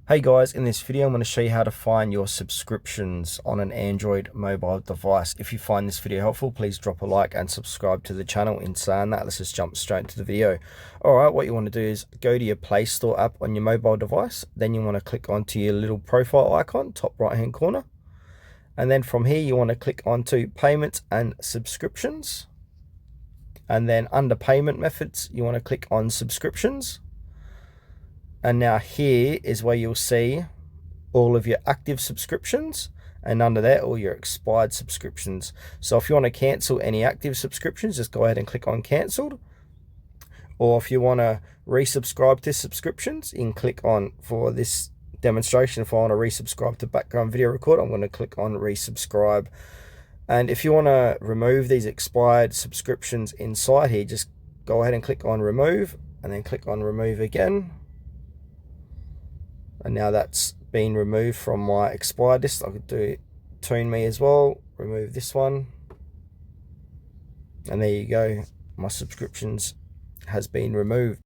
Hey guys, in this video I'm going to show you how to find your subscriptions on an Android mobile device. If you find this video helpful, please drop a like and subscribe to the channel. In saying that, let's just jump straight into the video. Alright, what you want to do is go to your Play Store app on your mobile device. Then you want to click onto your little profile icon, top right hand corner. And then from here you want to click onto payments and subscriptions. And then under payment methods, you want to click on subscriptions. And now here is where you'll see all of your active subscriptions, and under that all your expired subscriptions. So if you want to cancel any active subscriptions, just go ahead and click on cancelled. Or if you want to resubscribe to subscriptions, you can click on, for this demonstration, if I want to resubscribe to background video record, I'm going to click on resubscribe. And if you want to remove these expired subscriptions inside here, just go ahead and click on remove, and then click on remove again. And now that's been removed from my expired list. I could do TuneMe as well, remove this one, and there you go, my subscriptions has been removed.